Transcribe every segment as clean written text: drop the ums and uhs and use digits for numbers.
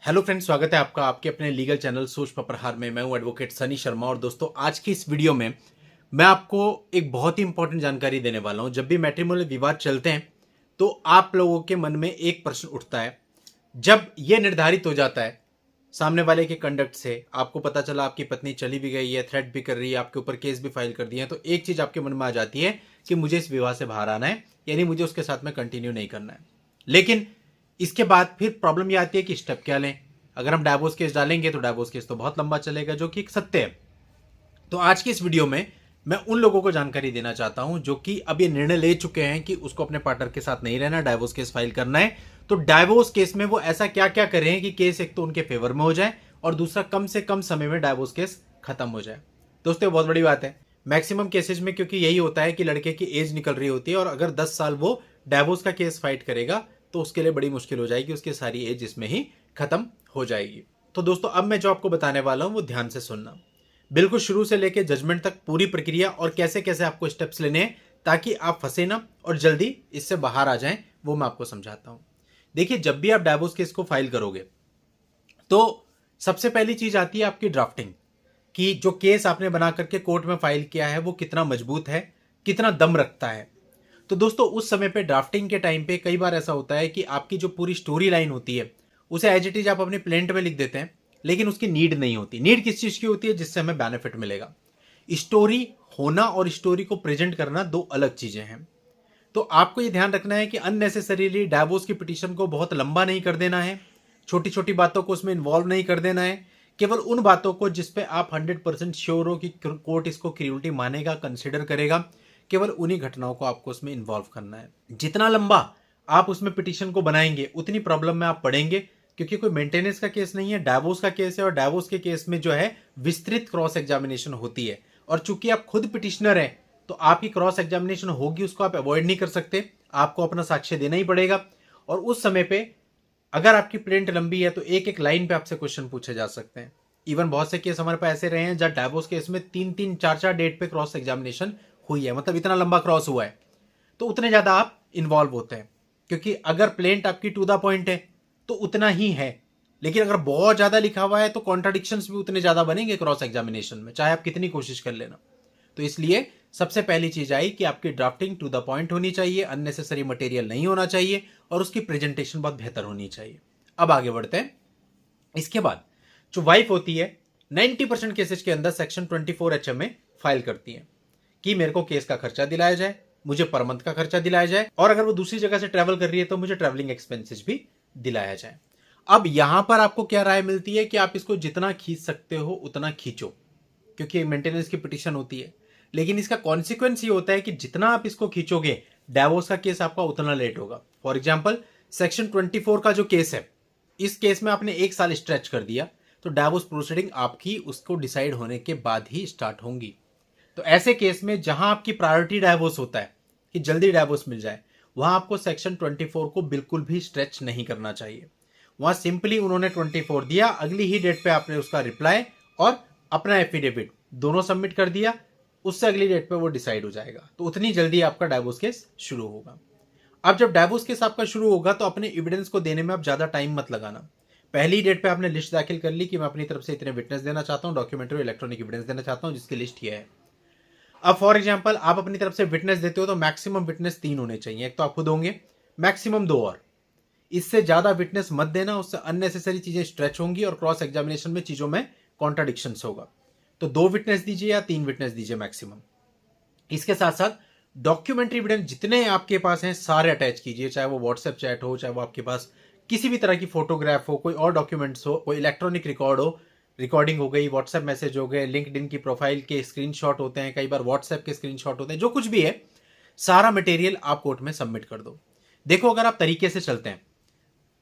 Hello friends, स्वागत है आपका आपके अपने लीगल चैनल सोच पर प्रहार में। मैं हूं एडवोकेट सनी शर्मा और दोस्तों आज की इस वीडियो में मैं आपको एक बहुत ही इंपॉर्टेंट जानकारी देने वाला हूं। जब भी मैट्रिमोनियल विवाद चलते हैं तो आप लोगों के मन में एक प्रश्न उठता है। जब यह निर्धारित हो जाता है सामने वाले के कंडक्ट से, आपको पता चला आपकी पत्नी चली भी गई है, थ्रेट भी कर रही है, आपके ऊपर केस भी फाइल कर दिया है, तो एक चीज आपके मन में आ जाती है कि मुझे इस विवाह से बाहर आना है, यानी मुझे उसके साथ में कंटिन्यू नहीं करना है। लेकिन इसके बाद फिर प्रॉब्लम यह आती है कि स्टेप क्या लें। अगर हम डाइवोर्स केस डालेंगे तो डाइवोर्स केस तो बहुत लंबा चलेगा, जो कि एक सत्य है। तो आज की इस वीडियो में मैं उन लोगों को जानकारी देना चाहता हूं जो कि अब ये निर्णय ले चुके हैं कि उसको अपने पार्टनर के साथ नहीं रहना, डाइवोर्स केस फाइल करना है। तो डाइवोर्स केस में वो ऐसा क्या क्या करें कि केस एक तो उनके फेवर में हो जाए और दूसरा कम से कम समय में डाइवोर्स केस खत्म हो जाए। दोस्तों ये बहुत बड़ी बात है मैक्सिमम केसेज में, क्योंकि यही होता है कि लड़के की एज निकल रही होती है और अगर 10 साल वो डाइवोर्स का केस फाइट करेगा तो उसके लिए बड़ी मुश्किल हो जाएगी, उसकी सारी एज इसमें ही खत्म हो जाएगी। तो दोस्तों अब मैं जो आपको बताने वाला हूं वो ध्यान से सुनना, बिल्कुल शुरू से लेकर जजमेंट तक पूरी प्रक्रिया और कैसे कैसे आपको स्टेप्स लेने हैं ताकि आप फंसे ना और जल्दी इससे बाहर आ जाएं, वो मैं आपको समझाता हूं। देखिए, जब भी आप डाइवोर्स केस को फाइल करोगे तो सबसे पहली चीज आती है आपकी ड्राफ्टिंग, कि जो केस आपने बना करके कोर्ट में फाइल किया है वो कितना मजबूत है, कितना दम रखता है। तो दोस्तों उस समय पे ड्राफ्टिंग के टाइम पे कई बार ऐसा होता है कि आपकी जो पूरी स्टोरी लाइन होती है उसे एज इट इज आप अपने प्लेंट में लिख देते हैं, लेकिन उसकी नीड नहीं होती। नीड किस चीज की होती है? जिससे हमें बेनिफिट मिलेगा। स्टोरी होना और स्टोरी को प्रेजेंट करना दो अलग चीजें हैं। तो आपको यह ध्यान रखना है कि अननेसेसरीली डाइवोर्स की पिटीशन को बहुत लंबा नहीं कर देना है, छोटी छोटी बातों को उसमें इन्वॉल्व नहीं कर देना है। केवल उन बातों को जिसपे आप 100% श्योर हो कि कोर्ट इसको क्रियोरिटी मानेगा, कंसिडर करेगा, केवल उन्हीं घटनाओं को आपको उसमें इन्वॉल्व करना है। जितना लंबा आप उसमें पिटीशन को बनाएंगे उतनी प्रॉब्लम में आप पड़ेंगे, क्योंकि कोई मेंटेनेंस का केस नहीं है, डाइवोर्स का केस है। और डाइवोर्स के केस में जो है विस्तृत क्रॉस एग्जामिनेशन होती है, और चूंकि आप खुद पिटिशनर हैं तो आपकी क्रॉस एग्जामिनेशन होगी, उसको आप अवॉइड नहीं कर सकते, आपको अपना साक्ष्य देना ही पड़ेगा। और उस समय पे अगर आपकी प्रिंट लंबी है तो एक एक लाइन पे आपसे क्वेश्चन पूछे जा सकते हैं। इवन बहुत से केस हमारे पास ऐसे रहे हैं जहां डाइवोर्स केस में 3-3, 4-4 डेट पे क्रॉस एग्जामिनेशन हुई है, मतलब इतना लंबा क्रॉस हुआ है। तो उतने ज्यादा आप इन्वॉल्व होते हैं, क्योंकि अगर प्लेंट आपकी टू द पॉइंट है तो उतना ही है, लेकिन अगर बहुत ज्यादा लिखा हुआ है तो कॉन्ट्राडिक्शंस भी उतने ज्यादा बनेंगे क्रॉस एग्जामिनेशन में, चाहे आप कितनी कोशिश कर लेना। तो इसलिए सबसे पहली चीज आई कि आपकी ड्राफ्टिंग टू द पॉइंट होनी चाहिए, अननेसेसरी मटेरियल नहीं होना चाहिए और उसकी प्रेजेंटेशन बहुत बेहतर होनी चाहिए। अब आगे बढ़ते हैं। इसके बाद जो वाइफ होती है 90% केसेस के अंदर सेक्शन 24HM में फाइल करती है कि मेरे को केस का खर्चा दिलाया जाए, मुझे पर मंथ का खर्चा दिलाया जाए, और अगर वो दूसरी जगह से ट्रेवल कर रही है तो मुझे ट्रेवलिंग एक्सपेंसेस भी दिलाया जाए। अब यहां पर आपको क्या राय मिलती है कि आप इसको जितना खींच सकते हो उतना खींचो, क्योंकि मेंटेनेंस की पिटीशन होती है। लेकिन इसका कॉन्सिक्वेंस ये होता है कि जितना आप इसको खींचोगे डाइवोर्स का केस आपका उतना लेट होगा। फॉर एग्जाम्पल सेक्शन 24 का जो केस है, इस केस में आपने 1 साल स्ट्रेच कर दिया तो डाइवोर्स प्रोसीडिंग आपकी उसको डिसाइड होने के बाद ही स्टार्ट होंगी। तो ऐसे केस में जहां आपकी प्रायोरिटी डाइवोर्स होता है कि जल्दी डाइवोर्स मिल जाए, वहां आपको सेक्शन 24 को बिल्कुल भी स्ट्रेच नहीं करना चाहिए। वहां सिंपली उन्होंने 24 दिया, अगली ही डेट पे आपने उसका रिप्लाई और अपना एफिडेविट दोनों सबमिट कर दिया, उससे अगली डेट पे वो डिसाइड हो जाएगा। तो उतनी जल्दी आपका डाइवोर्स केस शुरू होगा। अब जब डाइवोर्स केस आपका शुरू होगा तो अपने एविडेंस को देने में आप ज्यादा टाइम मत लगाना। पहली डेट पे आपने लिस्ट दाखिल कर ली कि मैं अपनी तरफ से इतने विटनेस देना चाहता हूं, डॉक्यूमेंट्री इलेक्ट्रॉनिक एविडेंस देना चाहता हूं, जिसकी लिस्ट ये है। अब फॉर एग्जांपल आप अपनी तरफ से विटनेस देते हो तो मैक्सिमम विटनेस 3 होने चाहिए, एक तो आप खुद होंगे, मैक्सिमम 2 और। इससे ज्यादा विटनेस मत देना, उससे अननेसेसरी चीजें स्ट्रेच होंगी और क्रॉस एग्जामिनेशन में चीजों में कॉन्ट्राडिक्शन होगा। तो 2 विटनेस दीजिए या 3 विटनेस दीजिए मैक्सिमम। इसके साथ साथ डॉक्यूमेंट्री एविडेंस जितने आपके पास हैं सारे अटैच कीजिए, चाहे वो व्हाट्सएप चैट हो, चाहे वो आपके पास किसी भी तरह की फोटोग्राफ हो, कोई और डॉक्यूमेंट्स हो, कोई इलेक्ट्रॉनिक रिकॉर्ड हो, रिकॉर्डिंग हो गई, व्हाट्सएप मैसेज हो गए, लिंक्डइन की प्रोफाइल के स्क्रीनशॉट होते हैं, कई बार व्हाट्सएप के स्क्रीनशॉट होते हैं, जो कुछ भी है सारा मटेरियल आप कोर्ट में सबमिट कर दो। देखो, अगर आप तरीके से चलते हैं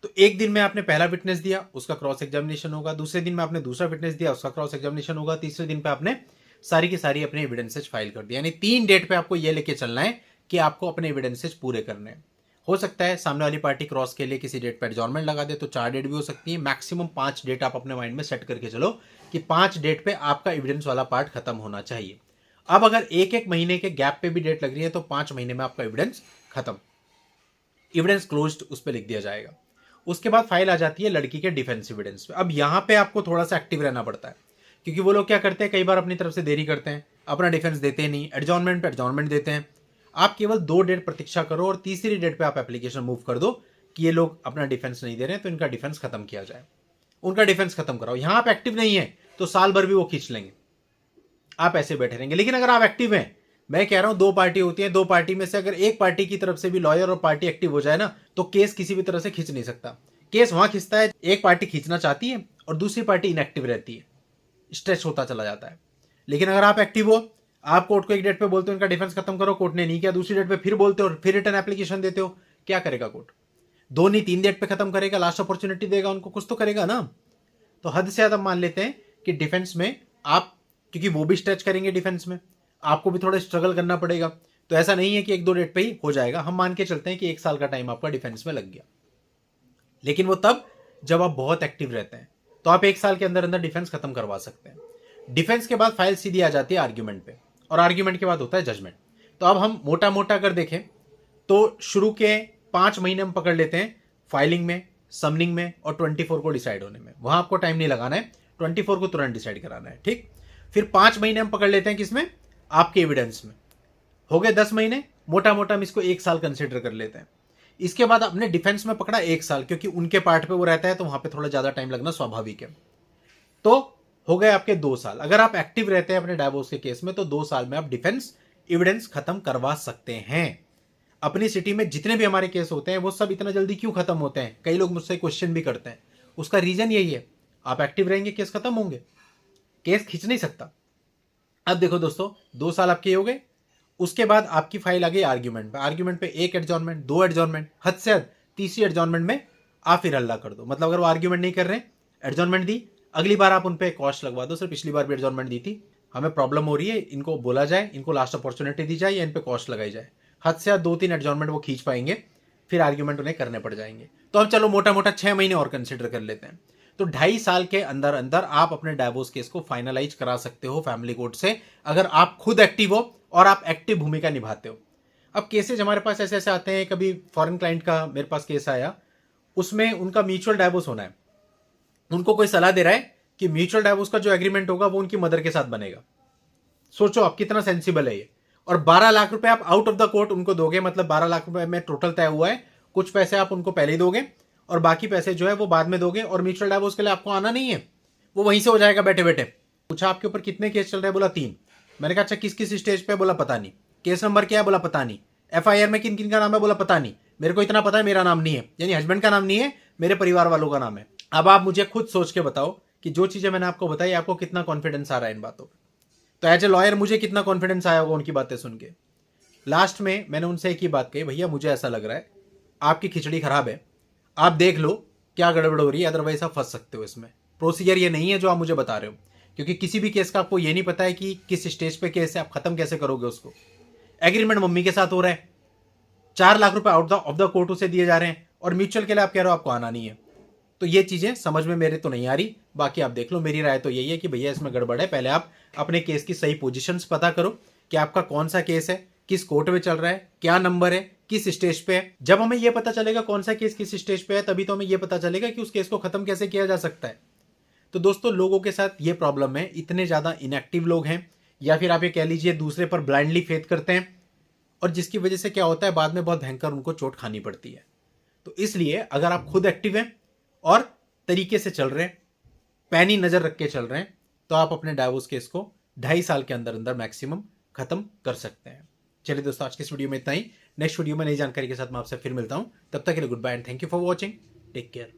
तो एक दिन में आपने पहला विटनेस दिया, उसका क्रॉस एग्जामिनेशन होगा, दूसरे दिन में आपने दूसरा विटनेस दिया, उसका क्रॉस एग्जामिनेशन होगा, तीसरे दिन पे आपने सारी की सारी अपने एविडेंसेज फाइल कर दिया। यानी 3 डेट पे आपको यह लेके चलना है कि आपको अपने एविडेंसेज पूरे करने हैं। हो सकता है सामने वाली पार्टी क्रॉस के लिए किसी डेट पर एडजॉर्नमेंट लगा दे तो 4 डेट भी हो सकती है, मैक्सिमम 5 डेट आप अपने माइंड में सेट करके चलो कि 5 डेट पे आपका एविडेंस वाला पार्ट खत्म होना चाहिए। अब अगर एक एक महीने के गैप पे भी डेट लग रही है तो 5 महीने में आपका एविडेंस खत्म, एविडेंस क्लोज्ड उस पर लिख दिया जाएगा। उसके बाद फाइल आ जाती है लड़की के डिफेंस एविडेंस पे। अब यहाँ पे आपको थोड़ा सा एक्टिव रहना पड़ता है, क्योंकि वो लोग क्या करते हैं, कई बार अपनी तरफ से देरी करते हैं, अपना डिफेंस देते नहीं, एडजॉर्नमेंट पे एडजॉर्नमेंट देते हैं। आप केवल 2 डेट प्रतीक्षा करो और तीसरी डेट पे आप एप्लीकेशन मूव कर दो कि ये लोग अपना डिफेंस नहीं दे रहे हैं, तो इनका डिफेंस खत्म किया जाए, उनका डिफेंस खत्म कराओ। यहां आप एक्टिव नहीं है तो साल भर भी वो खींच लेंगे, आप ऐसे बैठे रहेंगे। लेकिन अगर आप एक्टिव हैं, मैं कह रहा हूं 2 पार्टी होती है, 2 पार्टी में से अगर एक पार्टी की तरफ से भी लॉयर और पार्टी एक्टिव हो जाए ना, तो केस किसी भी तरह से खींच नहीं सकता। केस वहां खींचता है एक पार्टी खींचना चाहती है और दूसरी पार्टी इनएक्टिव रहती है, स्ट्रेच होता चला जाता है। लेकिन अगर आप एक्टिव हो, आप कोर्ट को एक डेट पे बोलते हो इनका डिफेंस खत्म करो, कोर्ट ने नहीं किया, दूसरी डेट पे फिर बोलते हो, फिर रिटर्न एप्लीकेशन देते हो, क्या करेगा कोर्ट? 2 नहीं 3 डेट पे खत्म करेगा, लास्ट अपॉर्चुनिटी देगा उनको, कुछ तो करेगा ना। तो हद से ज्यादा मान लेते हैं कि डिफेंस में आप, क्योंकि वो भी स्ट्रेच करेंगे डिफेंस में, आपको भी थोड़ा स्ट्रगल करना पड़ेगा। तो ऐसा नहीं है कि 1-2 डेट पे ही हो जाएगा। हम मान के चलते हैं कि 1 साल का टाइम आपका डिफेंस में लग गया, लेकिन वो तब जब आप बहुत एक्टिव रहते हैं, तो आप 1 साल के अंदर अंदर डिफेंस खत्म करवा सकते हैं। डिफेंस के बाद फाइल सीधी आ जाती है आर्ग्यूमेंट पे, और आर्ग्यूमेंट के बाद होता है जजमेंट। तो अब हम मोटा मोटा अगर देखें तो शुरू के 5 महीने हम पकड़ लेते हैं फाइलिंग में, समनिंग में और 24 को डिसाइड होने में। वहां आपको टाइम नहीं लगाना है, 24 को तुरंत डिसाइड कराना है, ठीक। फिर 5 महीने हम पकड़ लेते हैं किसमें, आपके एविडेंस में। हो गए 10 महीने, मोटा मोटा हम इसको 1 साल कंसिडर कर लेते हैं। इसके बाद अपने डिफेंस में पकड़ा 1 साल, क्योंकि उनके पार्ट पे वो रहता है, तो वहां पे थोड़ा ज्यादा टाइम लगना स्वाभाविक है। तो हो गए आपके 2 साल। अगर आप एक्टिव रहते हैं अपने डाइवोर्स के केस में, तो 2 साल में आप डिफेंस एविडेंस खत्म करवा सकते हैं। अपनी सिटी में जितने भी हमारे केस होते हैं वो सब इतना जल्दी क्यों खत्म होते हैं, कई लोग मुझसे क्वेश्चन भी करते हैं। उसका रीजन यही है, आप एक्टिव रहेंगे केस खत्म होंगे, केस खींच नहीं सकता। अब देखो दोस्तों, 2 साल आपके हो गए, उसके बाद आपकी फाइल आ गई आर्ग्यूमेंट पे। आर्ग्यूमेंट पे 1 एडजॉर्नमेंट, 2 एडजॉर्नमेंट, हद से हद तीसरी एडजॉर्नमेंट में आप फिर हल्ला कर दो। मतलब अगर वो आर्ग्यूमेंट नहीं कर रहे, एडजॉर्नमेंट दी, अगली बार आप उन पे कॉस्ट लगवा दो, सर पिछली बार भी एडजॉर्नमेंट दी थी, हमें प्रॉब्लम हो रही है, इनको बोला जाए, इनको लास्ट अपॉर्चुनिटी दी जाए या इन पे कॉस्ट लगाई जाए। हद से हद 2-3 एडजॉर्नमेंट वो खींच पाएंगे, फिर आर्ग्यूमेंट उन्हें करने पड़ जाएंगे। तो अब चलो मोटा मोटा 6 महीने और कंसिडर कर लेते हैं। तो 2.5 साल के अंदर अंदर आप अपने डाइवोर्स केस को फाइनलाइज करा सकते हो फैमिली कोर्ट से, अगर आप खुद एक्टिव हो और आप एक्टिव भूमिका निभाते हो। अब केसेज हमारे पास ऐसे ऐसे आते हैं, कभी फॉरेन क्लाइंट का मेरे पास केस आया, उसमें उनका म्यूचुअल डाइवोर्स होना है। उनको कोई सलाह दे रहा है कि म्यूचुअल डाइवोर्स का जो एग्रीमेंट होगा वो उनकी मदर के साथ बनेगा। सोचो आप कितना सेंसिबल है ये। और 12 लाख रुपए आप आउट ऑफ द कोर्ट उनको दोगे, मतलब 12 लाख रुपए में टोटल तय हुआ है। कुछ पैसे आप उनको पहले ही दोगे और बाकी पैसे जो है वो बाद में दोगे, और म्यूचुअल डाइवोर्स के लिए आपको आना नहीं है, वो वहीं से हो जाएगा बैठे बैठे। पूछा आपके ऊपर कितने केस चल रहे हैं, बोला 3। मैंने कहा अच्छा किस किस स्टेज पे, बोला पता नहीं। केस नंबर क्या है, बोला पता नहीं। FIR में किन किन का नाम है, बोला पता नहीं। मेरे को इतना पता है मेरा नाम नहीं है, यानी हस्बैंड का नाम नहीं है, मेरे परिवार वालों का नाम है। अब आप मुझे खुद सोच के बताओ कि जो चीजें मैंने आपको बताई, आपको कितना कॉन्फिडेंस आ रहा है इन बातों पर। तो एज ए लॉयर मुझे कितना कॉन्फिडेंस आया होगा उनकी बातें सुन के। लास्ट में मैंने उनसे एक ही बात कही, भैया मुझे ऐसा लग रहा है आपकी खिचड़ी खराब है, आप देख लो क्या गड़बड़ हो रही है, अदरवाइज आप फंस सकते हो इसमें। प्रोसीजर ये नहीं है जो आप मुझे बता रहे हो, क्योंकि किसी भी केस का आपको ये नहीं पता है कि किस स्टेज पे केस है, आप खत्म कैसे करोगे उसको। एग्रीमेंट मम्मी के साथ हो रहा है, 4 लाख रुपए आउट ऑफ द कोर्ट उसे दिए जा रहे हैं, और म्यूचुअल के लिए आप कह रहे हो आपको आना नहीं है। तो ये चीजें समझ में मेरे तो नहीं आ रही। बाकी आप देख लो, मेरी राय तो यही है कि भैया इसमें गड़बड़ है। पहले आप अपने केस की सही पोजीशंस पता करो कि आपका कौन सा केस है, किस कोर्ट में चल रहा है, क्या नंबर है, किस स्टेज पे है। जब हमें यह पता चलेगा कौन सा केस किस स्टेज पे है, तभी तो हमें यह पता चलेगा कि उस केस को खत्म कैसे किया जा सकता है। तो दोस्तों, लोगों के साथ ये प्रॉब्लम है, इतने ज्यादा इनएक्टिव लोग हैं, या फिर आप ये कह लीजिए दूसरे पर ब्लाइंडली फेथ करते हैं, और जिसकी वजह से क्या होता है, बाद में बहुत भयंकर उनको चोट खानी पड़ती है। तो इसलिए अगर आप खुद एक्टिव हैं और तरीके से चल रहे हैं, पैनी नजर रख के चल रहे हैं, तो आप अपने डाइवोर्स केस को 2.5 साल के अंदर अंदर मैक्सिमम खत्म कर सकते हैं। चलिए दोस्तों, आज के इस वीडियो में इतना ही। नेक्स्ट वीडियो में नई जानकारी के साथ मैं आपसे फिर मिलता हूं। तब तक के लिए goodbye and thank you for watching. Take care.